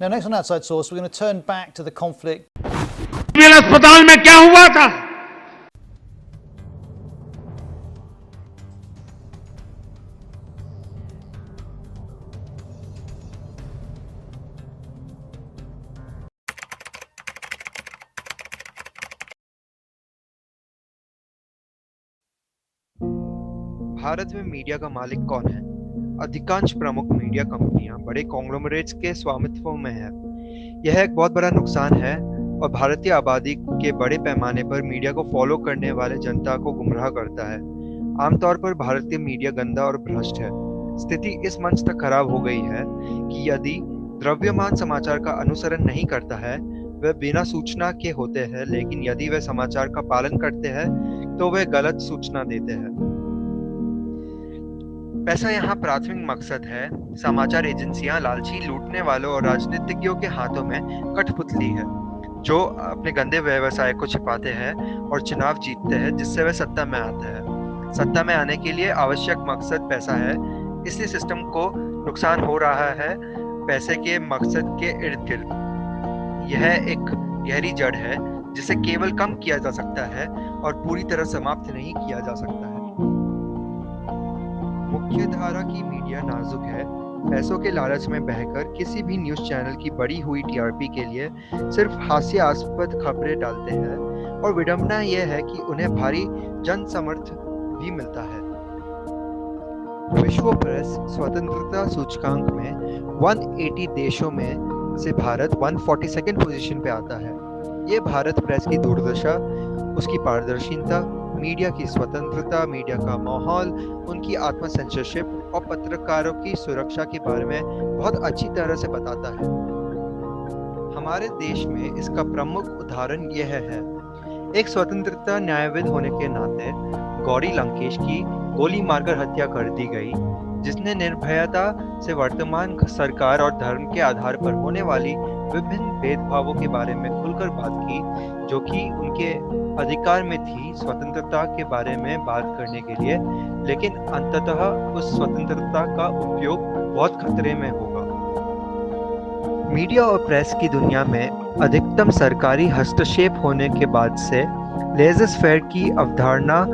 Now, next on Outside Source, we're going to turn back to the conflict. मेरे अस्पताल में क्या हुआ था? भारत में मीडिया का मालिक कौन है? अधिकांश प्रमुख मीडिया कंपनियां बड़े कॉन्ग्लोमरेट्स के स्वामित्व में है। यह एक बहुत बड़ा नुकसान है और भारतीय आबादी के बड़े पैमाने पर मीडिया को फॉलो करने वाले जनता को गुमराह करता है। आमतौर पर भारतीय मीडिया गंदा और भ्रष्ट है। स्थिति इस मंच तक खराब हो गई है कि यदि द्रव्यमान समाचार का अनुसरण नहीं करता है, वह बिना सूचना के होते हैं, लेकिन यदि वह समाचार का पालन करते हैं तो वह गलत सूचना देते हैं। पैसा यहाँ प्राथमिक मकसद है। समाचार एजेंसियां लालची, लूटने वालों और राजनीतिज्ञों के हाथों में कठपुतली है, जो अपने गंदे व्यवसाय को छिपाते हैं और चुनाव जीतते हैं, जिससे वे सत्ता में आते हैं। सत्ता में आने के लिए आवश्यक मकसद पैसा है, इसलिए सिस्टम को नुकसान हो रहा है पैसे के मकसद के इर्द गिर्द। यह एक गहरी जड़ है जिसे केवल कम किया जा सकता है और पूरी तरह समाप्त नहीं किया जा सकता है। मुख्य धारा की मीडिया नाजुक है। पैसों के लालच में बहकर किसी भी न्यूज़ चैनल की बढ़ी हुई टीआरपी के लिए सिर्फ हास्यास्पद खबरें डालते हैं और विडंबना यह है कि उन्हें भारी जन समर्थ भी मिलता है। विश्व प्रेस स्वतंत्रता सूचकांक में 180 देशों में से भारत 142nd पोजीशन पे आता है। ये भारत प्रेस की दुर्दशा, उसकी पारदर्शिता, मीडिया की स्वतंत्रता, मीडिया का माहौल, उनकी आत्म सेंसरशिप और पत्रकारों की सुरक्षा के बारे में बहुत अच्छी तरह से बताता है। हमारे देश में इसका प्रमुख उदाहरण यह है। एक स्वतंत्रता न्यायविद होने के नाते गौरी लंकेश की गोली मारकर हत्या कर दी गई, जिसने निर्भयता से वर्तमान सरकार और धर्म के आधार पर होने वाली विभिन्न भेदभावों के बारे में खुलकर बात की, जो कि उनके अधिकार में थी स्वतंत्रता के बारे में बात करने के लिए, लेकिन अंततः उस स्वतंत्रता का उपयोग बहुत खतरे में होगा। मीडिया और प्रेस की दुनिया में अधिकतम सरकारी हस्तक्षेप होने के बाद से लेज़र फेयर की अवधारणा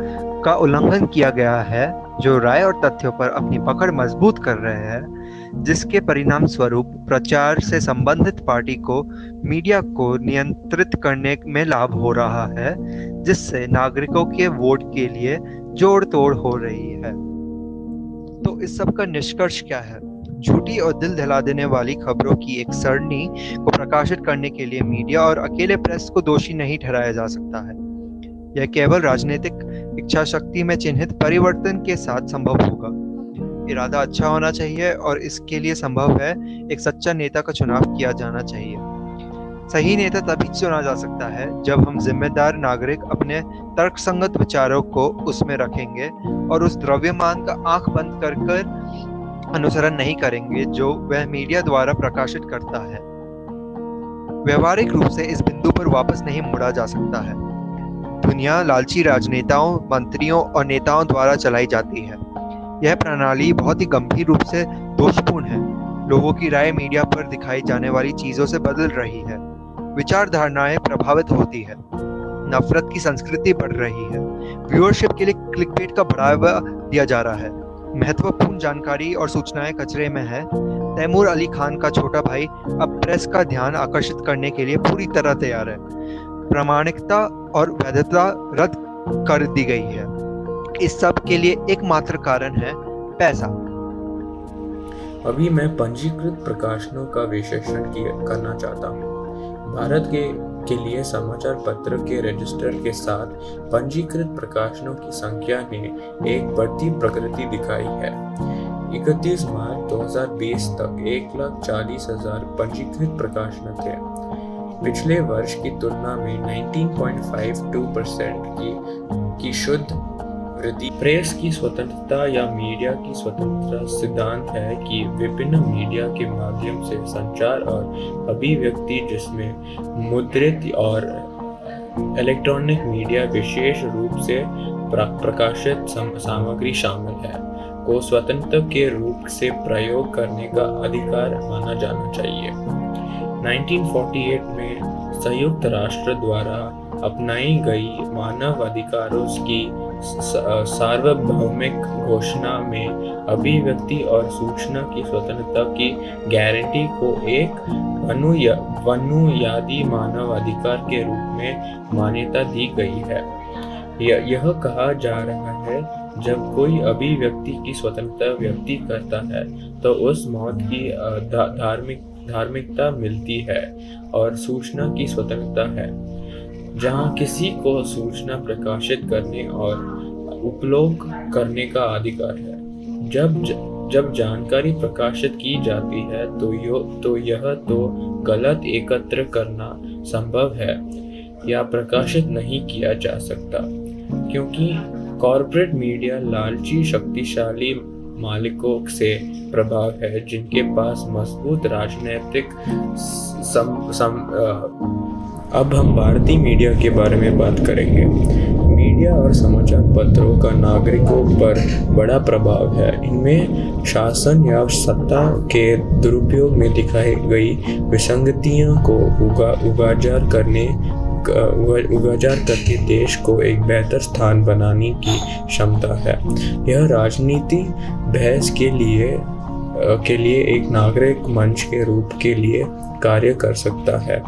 का उल्लंघन किया गया है, जो राय और तथ्यों पर अपनी पकड़ मजबूत कर रहे हैं, जिसके परिणाम स्वरूप प्रचार से संबंधित पार्टी को मीडिया को नियंत्रित करने में लाभ हो रहा है, जिससे नागरिकों के वोट के लिए जोड़ तोड़ हो रही है। तो इस सब का निष्कर्ष क्या है? झूठी और दिल दहला देने वाली खबरों की एक सरणी को प्रकाशित करने के लिए मीडिया और अकेले प्रेस को दोषी नहीं ठहराया जा सकता है। यह केवल राजनीतिक इच्छा शक्ति में चिन्हित परिवर्तन के साथ संभव होगा। इरादा अच्छा होना चाहिए और इसके लिए संभव है एक सच्चा नेता का चुनाव किया जाना चाहिए। सही नेता तभी चुना जा सकता है जब हम जिम्मेदार नागरिक अपने तर्कसंगत विचारों को उसमें रखेंगे और उस द्रव्यमान का आंख बंद कर अनुसरण नहीं करेंगे जो वह मीडिया द्वारा प्रकाशित करता है। व्यवहारिक रूप से इस बिंदु पर वापस नहीं मुड़ा जा सकता है। दुनिया लालची राजनेताओं, मंत्रियों और नेताओं द्वारा चलाई जाती है। यह प्रणाली बहुत ही गंभीर रूप से दोषपूर्ण है। लोगों की राय मीडिया पर दिखाई जाने वाली चीजों से बदल रही है। विचारधारणाएं प्रभावित होती है। नफरत की संस्कृति बढ़ रही है। व्यूअरशिप के लिए क्लिकबेट का बढ़ावा दिया जा रहा है। महत्वपूर्ण जानकारी और सूचनाएं कचरे में है। तैमूर अली खान का छोटा भाई अब प्रेस का ध्यान आकर्षित करने के लिए पूरी तरह तैयार है। प्रामाणिकता और वैधता रद्द कर दी गई है। इस सब के लिए एकमात्र कारण है पैसा। अभी मैं पंजीकृत प्रकाशनों का विश्लेषण करना चाहता हूँ। भारत के लिए समाचार पत्र के रजिस्टर के साथ पंजीकृत प्रकाशनों की संख्या ने एक बढ़ती प्रगति दिखाई है। 31 मार्च 2020 तक 1,40,000 पंजीकृत प्रकाशन थे। पिछले वर्ष की तुलना में 19.52% की शुद्ध वृद्धि। प्रेस की स्वतंत्रता या मीडिया की स्वतंत्रता सिद्धांत है कि विभिन्न मीडिया के माध्यम से संचार और अभिव्यक्ति, जिसमें मुद्रित और इलेक्ट्रॉनिक मीडिया विशेष रूप से प्रकाशित सामग्री शामिल है, को स्वतंत्र के रूप से प्रयोग करने का अधिकार माना जाना चाहिए। 1948 में संयुक्त राष्ट्र द्वारा अपनाई गई मानव अधिकारों की सार्वभौमिक घोषणा में अभिव्यक्ति और सूचना की स्वतंत्रता की गारंटी को एक बुनियादी मानव अधिकार के रूप में मान्यता दी गई है। यह कहा जा रहा है जब कोई अभिव्यक्ति की स्वतंत्रता व्यक्ति करता है तो उस मौत की धार्मिकता मिलती है और सूचना की स्वतंत्रता है। जहां किसी को सूचना प्रकाशित करने और उपयोग करने का अधिकार है। जब जानकारी प्रकाशित की जाती है तो यह गलत एकत्र करना संभव है या प्रकाशित नहीं किया जा सकता, क्योंकि कॉर्पोरेट मीडिया लालची शक्तिशाली मालिकों से प्रभाव है जिनके पास मजबूत राजनीतिक अब हम भारतीय मीडिया के बारे में बात करेंगे। मीडिया और समाचार पत्रों का नागरिकों पर बड़ा प्रभाव है। इनमें शासन या सत्ता के दुरुपयोग में दिखाई गई विसंगतियों को उजागर करके देश को एक बेहतर स्थान बनाने की क्षमता है। यह राजनीति बहस के लिए एक नागरिक मंच के रूप के लिए कार्य कर सकता है,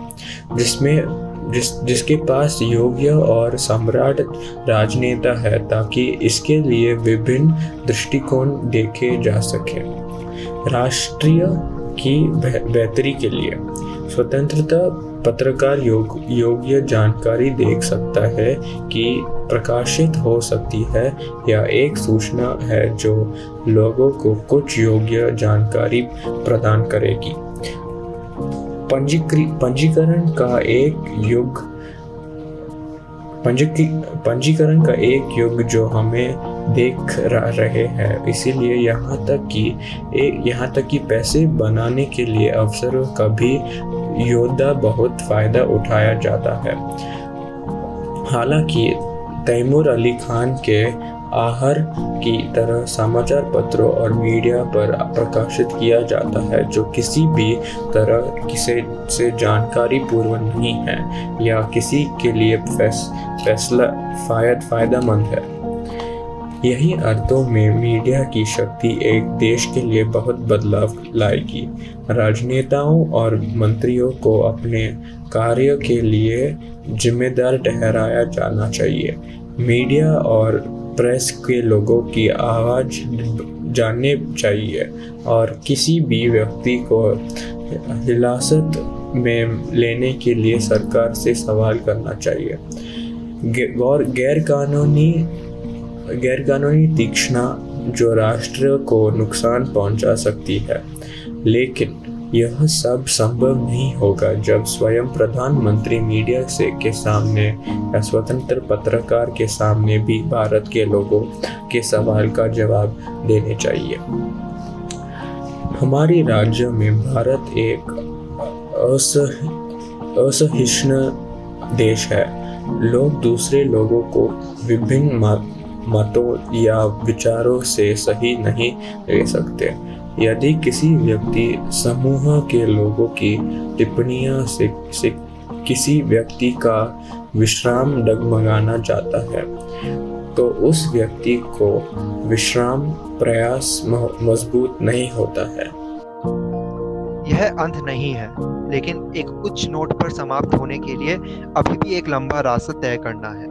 जिसके पास योग्य और सम्राट राजनेता है ताकि इसके लिए विभिन्न दृष्टिकोण देखे जा सके। राष्ट्रीय की बेहतरी के लिए स्वतंत्रता पत्रकार योग्य जानकारी देख सकता है कि प्रकाशित हो सकती है या एक सूचना है जो लोगों को कुछ योग्य जानकारी प्रदान करेगी। पंजीकरण का एक युग जो हमें देख रहे हैं, इसीलिए यहाँ तक कि पैसे बनाने के लिए अवसरों का भी योद्धा बहुत फायदा उठाया जाता है। हालांकि तैमूर अली खान के आहर की तरह समाचार पत्रों और मीडिया पर प्रकाशित किया जाता है जो किसी भी तरह से जानकारी पूर्व नहीं है या किसी के लिए फायदेमंद है। यही अर्थों में मीडिया की शक्ति एक देश के लिए बहुत बदलाव लाएगी। राजनेताओं और मंत्रियों को अपने कार्य के लिए जिम्मेदार ठहराया जाना चाहिए। मीडिया और प्रेस के लोगों की आवाज़ जाननी चाहिए और किसी भी व्यक्ति को हिरासत में लेने के लिए सरकार से सवाल करना चाहिए। गैरकानूनी तीक्ष्णा जो राष्ट्र को नुकसान पहुंचा सकती है, लेकिन यह सब संभव नहीं होगा जब स्वयं प्रधानमंत्री मीडिया के सामने या स्वतंत्र पत्रकार के सामने भी भारत के लोगों के सवाल का जवाब देने चाहिए। हमारे राज्य में भारत एक असहिष्णु देश है। लोग दूसरे लोगों को विभिन्न मतों या विचारों से सही नहीं ले सकते। यदि किसी व्यक्ति समूह के लोगों की टिप्पणियों से किसी व्यक्ति का विश्राम डगमगाना चाहता है, तो उस व्यक्ति को विश्राम प्रयास मजबूत नहीं होता है। यह अंत नहीं है, लेकिन एक उच्च नोट पर समाप्त होने के लिए अभी भी एक लंबा रास्ता तय करना है।